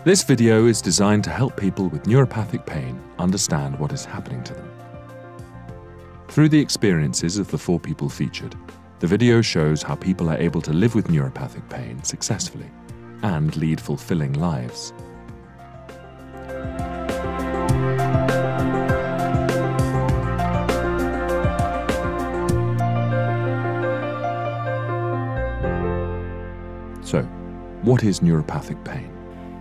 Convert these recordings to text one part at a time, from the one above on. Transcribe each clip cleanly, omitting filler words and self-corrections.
This video is designed to help people with neuropathic pain understand what is happening to them. Through the experiences of the 4 people featured, the video shows how people are able to live with neuropathic pain successfully and lead fulfilling lives. So, what is neuropathic pain?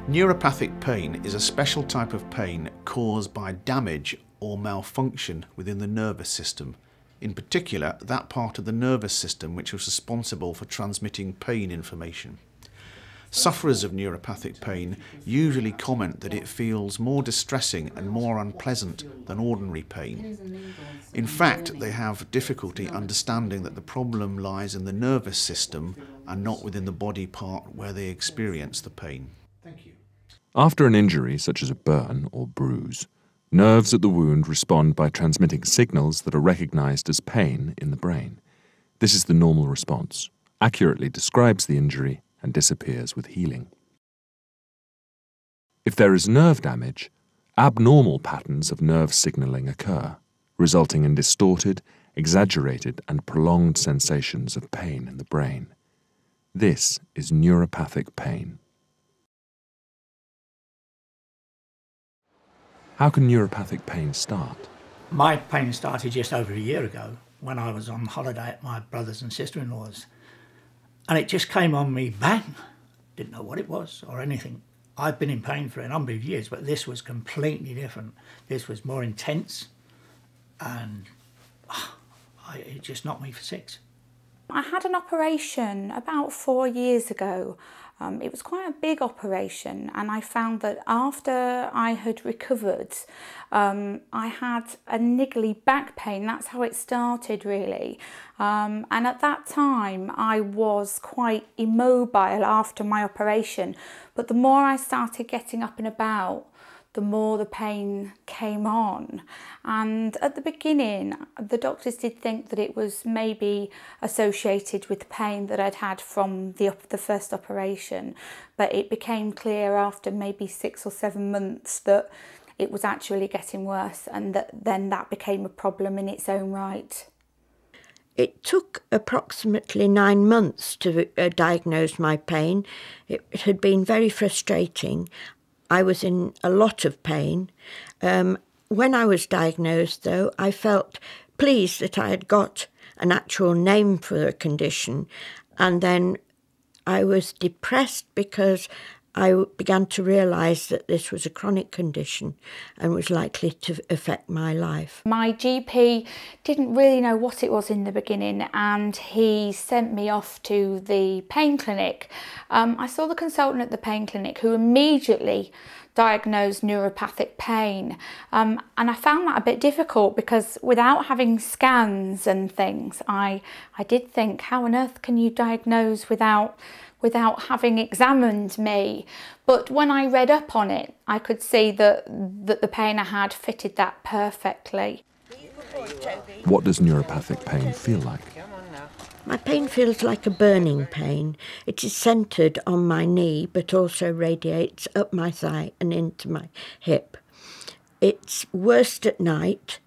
Neuropathic pain is a special type of pain caused by damage or malfunction within the nervous system, in particular that part of the nervous system which is responsible for transmitting pain information. Sufferers of neuropathic pain usually comment that it feels more distressing and more unpleasant than ordinary pain. In fact, they have difficulty understanding that the problem lies in the nervous system and not within the body part where they experience the pain. Thank you. After an injury, such as a burn or bruise, nerves at the wound respond by transmitting signals that are recognized as pain in the brain. This is the normal response, accurately describes the injury, and disappears with healing. If there is nerve damage, abnormal patterns of nerve signaling occur, resulting in distorted, exaggerated, and prolonged sensations of pain in the brain. This is neuropathic pain. How can neuropathic pain start? My pain started just over a year ago when I was on holiday at my brother's and sister-in-law's. And it just came on me, bang. Didn't know what it was or anything. I've been in pain for a number of years, but this was completely different. This was more intense and it just knocked me for 6. I had an operation about 4 years ago. It was quite a big operation, and I found that after I had recovered, I had a niggly back pain. That's how it started, really. And at that time, I was quite immobile after my operation. But the more I started getting up and about, the more the pain came on. And at the beginning, the doctors did think that it was maybe associated with the pain that I'd had from the first operation, but it became clear after maybe 6 or 7 months that it was actually getting worse, and then that became a problem in its own right. It took approximately 9 months to diagnose my pain. It had been very frustrating. I was in a lot of pain. When I was diagnosed, though, I felt pleased that I had got an actual name for the condition. And then I was depressed because I began to realise that this was a chronic condition and was likely to affect my life. My GP didn't really know what it was in the beginning, and he sent me off to the pain clinic. I saw the consultant at the pain clinic who immediately diagnosed neuropathic pain, and I found that a bit difficult because without having scans and things, I did think, how on earth can you diagnose without having examined me? But when I read up on it, I could see that the pain I had fitted that perfectly. What does neuropathic pain feel like? My pain feels like a burning pain. It is centred on my knee, but also radiates up my thigh and into my hip. It's worst at night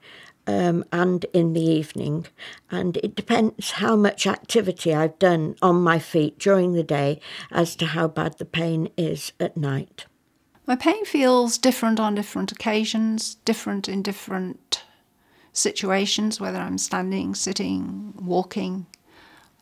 and in the evening, and it depends how much activity I've done on my feet during the day as to how bad the pain is at night. My pain feels different on different occasions, different in different situations, whether I'm standing, sitting, walking,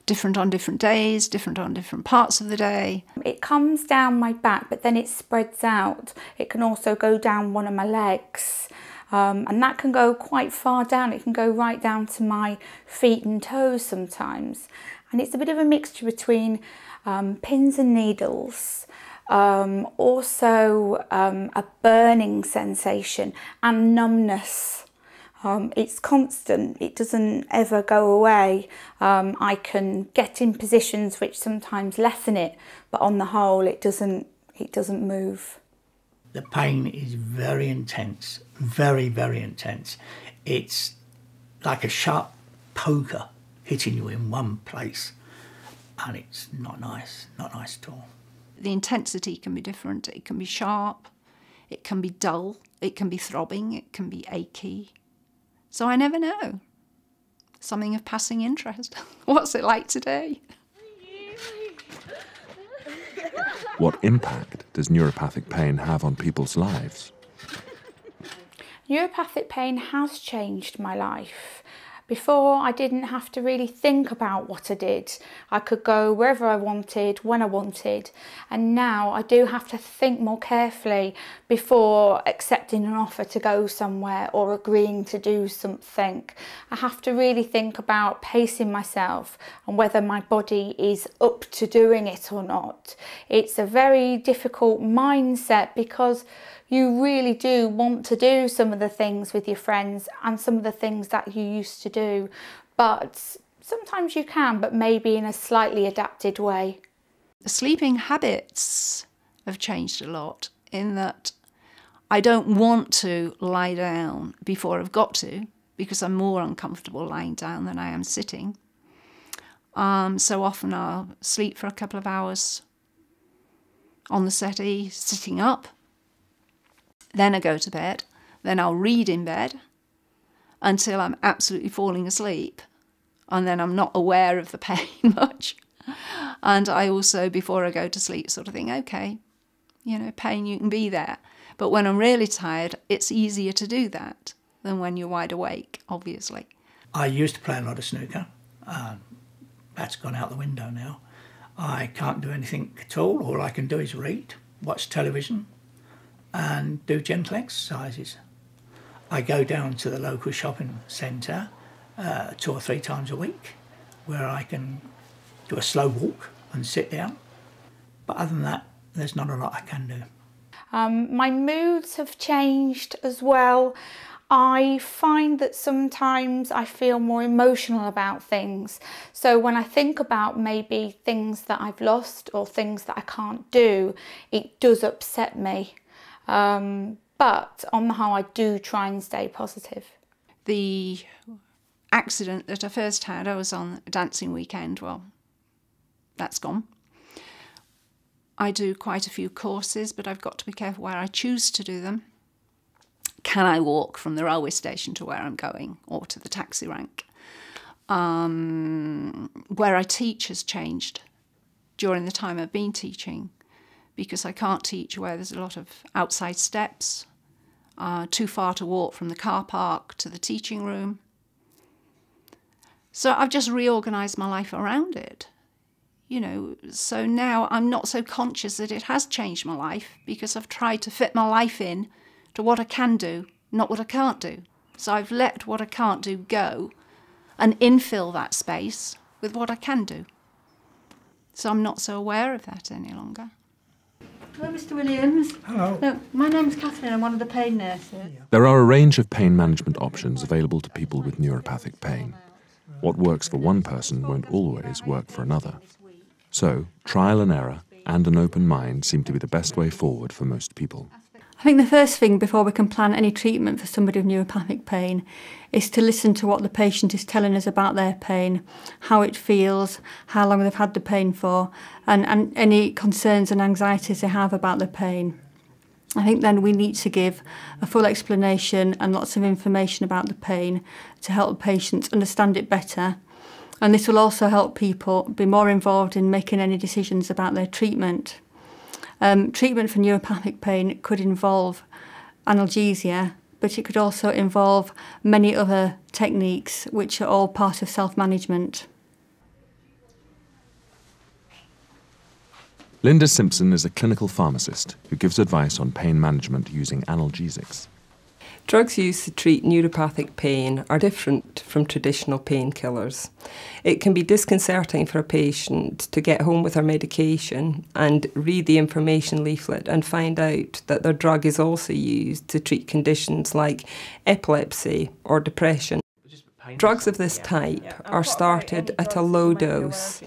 different on different days, different on different parts of the day. It comes down my back, but then it spreads out. It can also go down one of my legs. And that can go quite far down. It can go right down to my feet and toes sometimes. And it's a bit of a mixture between pins and needles, also a burning sensation and numbness. It's constant, it doesn't ever go away. I can get in positions which sometimes lessen it, but on the whole it doesn't move. The pain is very intense, very, very intense. It's like a sharp poker hitting you in one place, and it's not nice at all. The intensity can be different. It can be sharp, it can be dull, it can be throbbing, it can be achy. So I never know. Something of passing interest. What's it like today? What impact does neuropathic pain have on people's lives? Neuropathic pain has changed my life. Before, I didn't have to really think about what I did. I could go wherever I wanted, when I wanted, and now I do have to think more carefully before accepting an offer to go somewhere or agreeing to do something. I have to really think about pacing myself and whether my body is up to doing it or not. It's a very difficult mindset because you really do want to do some of the things with your friends and some of the things that you used to do, but sometimes you can, but maybe in a slightly adapted way. The sleeping habits have changed a lot in that I don't want to lie down before I've got to, because I'm more uncomfortable lying down than I am sitting. So often I'll sleep for a couple of hours on the settee, sitting up. Then I go to bed, then I'll read in bed until I'm absolutely falling asleep, and then I'm not aware of the pain much. And I also, before I go to sleep, sort of think, okay, you know, pain, you can be there. But when I'm really tired, it's easier to do that than when you're wide awake, obviously. I used to play a lot of snooker. That's gone out the window now. I can't do anything at all. All I can do is read, watch television, and do gentle exercises. I go down to the local shopping centre 2 or 3 times a week where I can do a slow walk and sit down. But other than that, there's not a lot I can do. My moods have changed as well. I find that sometimes I feel more emotional about things. So when I think about maybe things that I've lost or things that I can't do, it does upset me. But on the whole, I do try and stay positive. The accident that I first had, I was on a dancing weekend. Well, that's gone. I do quite a few courses, but I've got to be careful where I choose to do them. Can I walk from the railway station to where I'm going, or to the taxi rank? Where I teach has changed during the time I've been teaching, because I can't teach where there's a lot of outside steps, too far to walk from the car park to the teaching room. So I've just reorganised my life around it, you know, so now I'm not so conscious that it has changed my life, because I've tried to fit my life in to what I can do, not what I can't do. So I've let what I can't do go and infill that space with what I can do. So I'm not so aware of that any longer. Hello, Mr. Williams. Hello. No, my name's Catherine. I'm one of the pain nurses. There are a range of pain management options available to people with neuropathic pain. What works for one person won't always work for another. So, trial and error and an open mind seem to be the best way forward for most people. I think the first thing before we can plan any treatment for somebody with neuropathic pain is to listen to what the patient is telling us about their pain, how it feels, how long they've had the pain for, and any concerns and anxieties they have about the pain. I think then we need to give a full explanation and lots of information about the pain to help patients understand it better. And this will also help people be more involved in making any decisions about their treatment. Treatment for neuropathic pain could involve analgesia, but it could also involve many other techniques which are all part of self-management. Linda Simpson is a clinical pharmacist who gives advice on pain management using analgesics. Drugs used to treat neuropathic pain are different from traditional painkillers. It can be disconcerting for a patient to get home with their medication and read the information leaflet and find out that their drug is also used to treat conditions like epilepsy or depression. Drugs of this type are started at a low dose.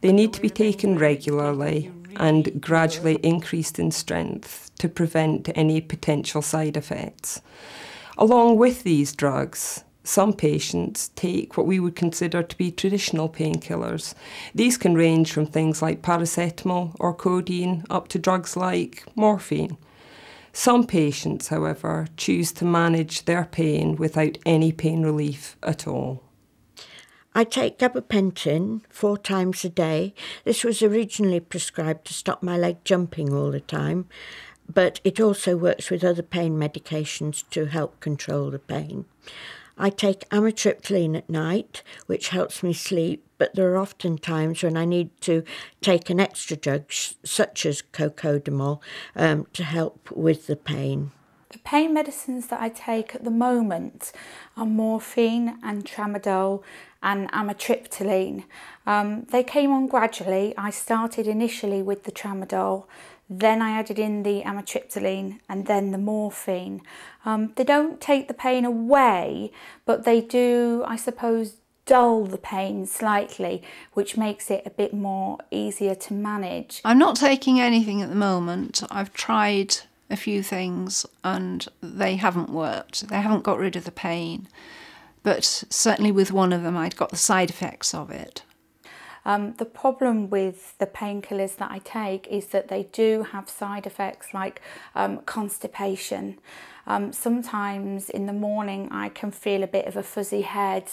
They need to be taken regularly and gradually increased in strength to prevent any potential side effects. Along with these drugs, some patients take what we would consider to be traditional painkillers. These can range from things like paracetamol or codeine up to drugs like morphine. Some patients, however, choose to manage their pain without any pain relief at all. I take gabapentin 4 times a day. This was originally prescribed to stop my leg jumping all the time, but it also works with other pain medications to help control the pain. I take amitriptyline at night, which helps me sleep, but there are often times when I need to take an extra drug, such as cocodamol, to help with the pain. The pain medicines that I take at the moment are morphine and tramadol and amitriptyline. They came on gradually. I started initially with the tramadol, then I added in the amitriptyline and then the morphine. They don't take the pain away, but they do, I suppose, dull the pain slightly, which makes it a bit more easier to manage. I'm not taking anything at the moment. I've tried a few things and they haven't worked. They haven't got rid of the pain. But certainly with one of them, I'd got the side effects of it. The problem with the painkillers that I take is that they do have side effects like constipation. Sometimes in the morning I can feel a bit of a fuzzy head.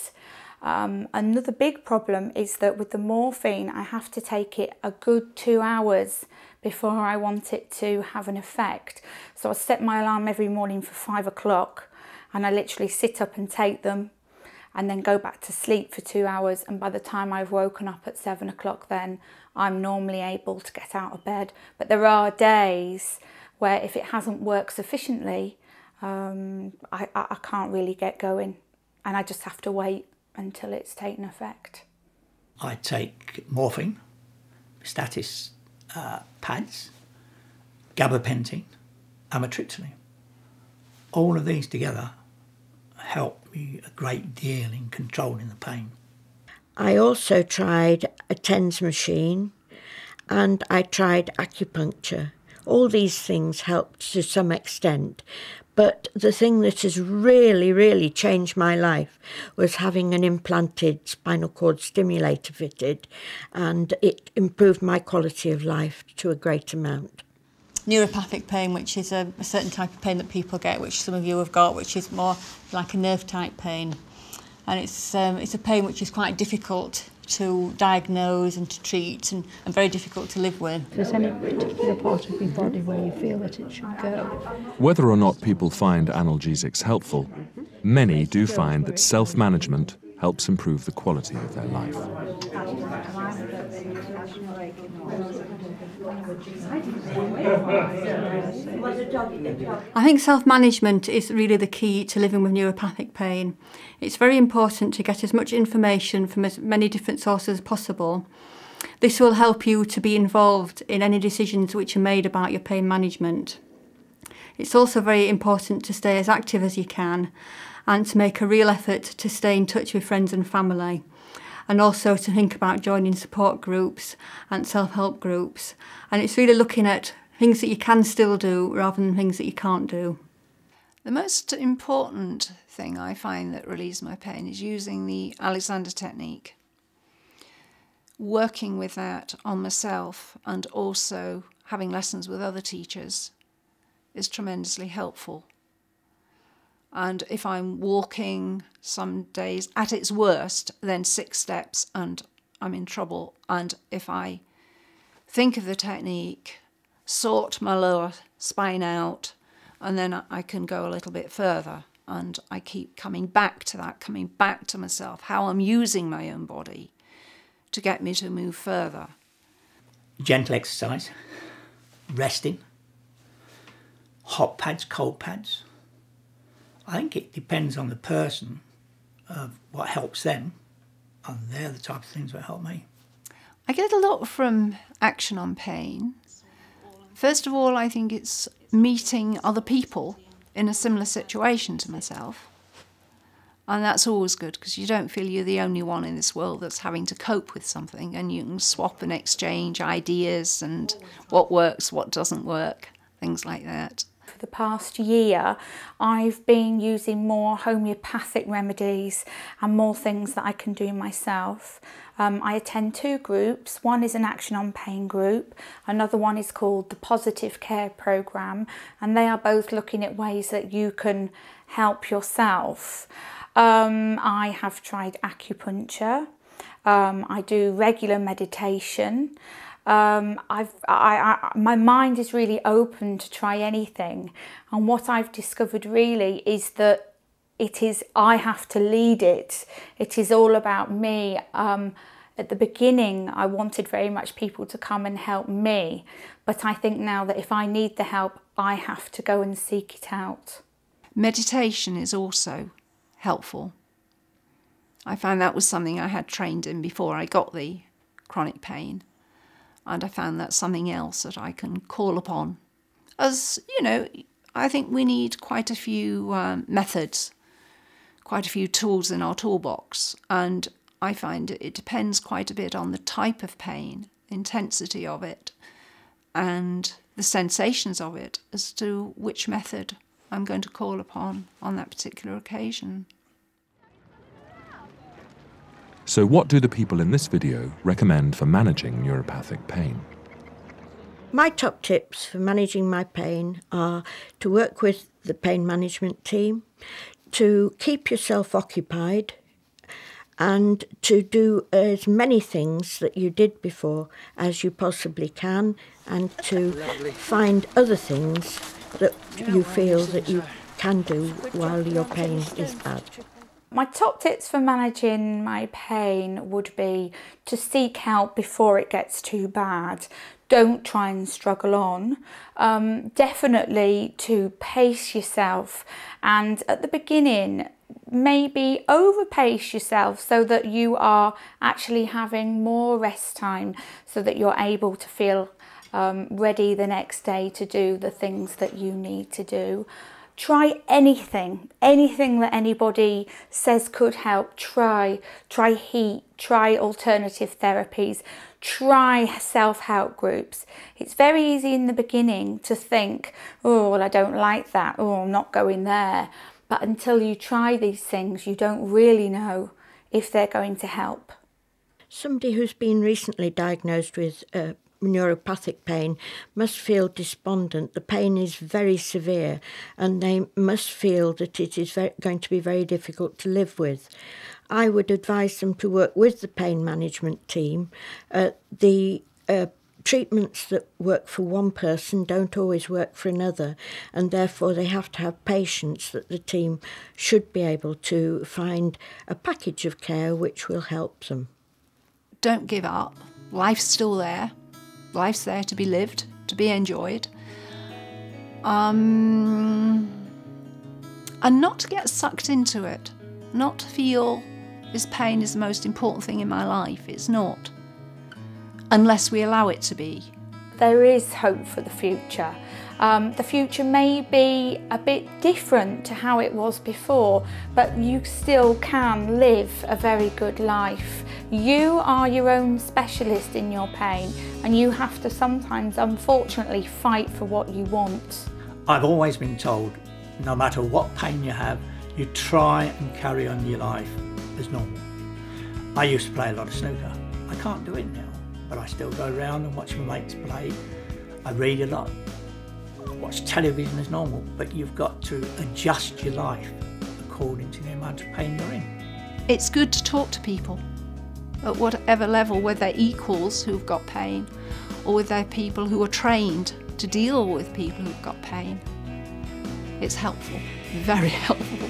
Another big problem is that with the morphine I have to take it a good 2 hours before I want it to have an effect. So I set my alarm every morning for 5 o'clock and I literally sit up and take them and then go back to sleep for 2 hours, and by the time I've woken up at 7 o'clock then I'm normally able to get out of bed. But there are days where if it hasn't worked sufficiently, I can't really get going and I just have to wait until it's taken effect. I take morphine, status pads, gabapentin, amitriptyline. All of these together help me a great deal in controlling the pain. I also tried a TENS machine and I tried acupuncture. All these things helped to some extent, but the thing that has really changed my life was having an implanted spinal cord stimulator fitted, and it improved my quality of life to a great amount. Neuropathic pain, which is a certain type of pain that people get, which some of you have got, which is more like a nerve type pain, and it's a pain which is quite difficult to diagnose and to treat and very difficult to live with. If there's any particular part of your body where you feel that it should go. Whether or not people find analgesics helpful, many do find that self-management helps improve the quality of their life. I think self-management is really the key to living with neuropathic pain. It's very important to get as much information from as many different sources as possible. This will help you to be involved in any decisions which are made about your pain management. It's also very important to stay as active as you can and to make a real effort to stay in touch with friends and family, and also to think about joining support groups and self-help groups. And it's really looking at things that you can still do rather than things that you can't do. The most important thing I find that relieves my pain is using the Alexander technique. Working with that on myself and also having lessons with other teachers is tremendously helpful. And if I'm walking some days at its worst, then 6 steps and I'm in trouble. And if I think of the technique, sort my lower spine out, and then I can go a little bit further. And I keep coming back to that, coming back to myself, how I'm using my own body to get me to move further. Gentle exercise, resting, hot pads, cold pads. I think it depends on the person of what helps them, and they're the type of things that help me. I get a lot from Action on Pain. First of all, I think it's meeting other people in a similar situation to myself And that's always good, because you don't feel you're the only one in this world that's having to cope with something, and you can swap and exchange ideas and what works, what doesn't work, things like that. For the past year, I've been using more homeopathic remedies and more things that I can do myself. I attend 2 groups. One is an Action on Pain group. Another one is called the Positive Care Programme, and they are both looking at ways that you can help yourself. I have tried acupuncture. I do regular meditation. My mind is really open to try anything, and what I've discovered really is that I have to lead it. It is all about me. At the beginning, I wanted very much people to come and help me, but I think now that if I need the help, I have to go and seek it out. Meditation is also helpful. I found that was something I had trained in before I got the chronic pain, and I found that's something else that I can call upon. As you know, I think we need quite a few methods, quite a few tools in our toolbox, and I find it depends quite a bit on the type of pain, intensity of it, and the sensations of it as to which method I'm going to call upon on that particular occasion. So what do the people in this video recommend for managing neuropathic pain? My top tips for managing my pain are to work with the pain management team, to keep yourself occupied, and to do as many things that you did before as you possibly can, and to find other things that you feel that you can do while your pain is bad. My top tips for managing my pain would be to seek help before it gets too bad. Don't try and struggle on. Definitely to pace yourself, and at the beginning maybe overpace yourself so that you are actually having more rest time, so that you're able to feel ready the next day to do the things that you need to do. Try anything that anybody says could help. Try heat, try alternative therapies, try self-help groups. It's very easy in the beginning to think, oh, well, I don't like that, oh, I'm not going there. But until you try these things, you don't really know if they're going to help. Somebody who's been recently diagnosed with neuropathic pain must feel despondent. The pain is very severe, and they must feel that it is going to be very difficult to live with. I would advise them to work with the pain management team. The treatments that work for one person don't always work for another, and therefore they have to have patience that the team should be able to find a package of care which will help them. Don't give up. Life's still there. Life's there to be lived, to be enjoyed. And not to get sucked into it. Not to feel this pain is the most important thing in my life. It's not. Unless we allow it to be. There is hope for the future. The future may be a bit different to how it was before, but you still can live a very good life. You are your own specialist in your pain, and you have to sometimes, unfortunately, fight for what you want. I've always been told, no matter what pain you have, you try and carry on your life as normal. I used to play a lot of snooker. I can't do it now, but I still go around and watch my mates play. I read a lot. I watch television as normal, but you've got to adjust your life according to the amount of pain you're in. It's good to talk to people at whatever level, whether they're equals who've got pain or whether they're people who are trained to deal with people who've got pain. It's helpful, very helpful.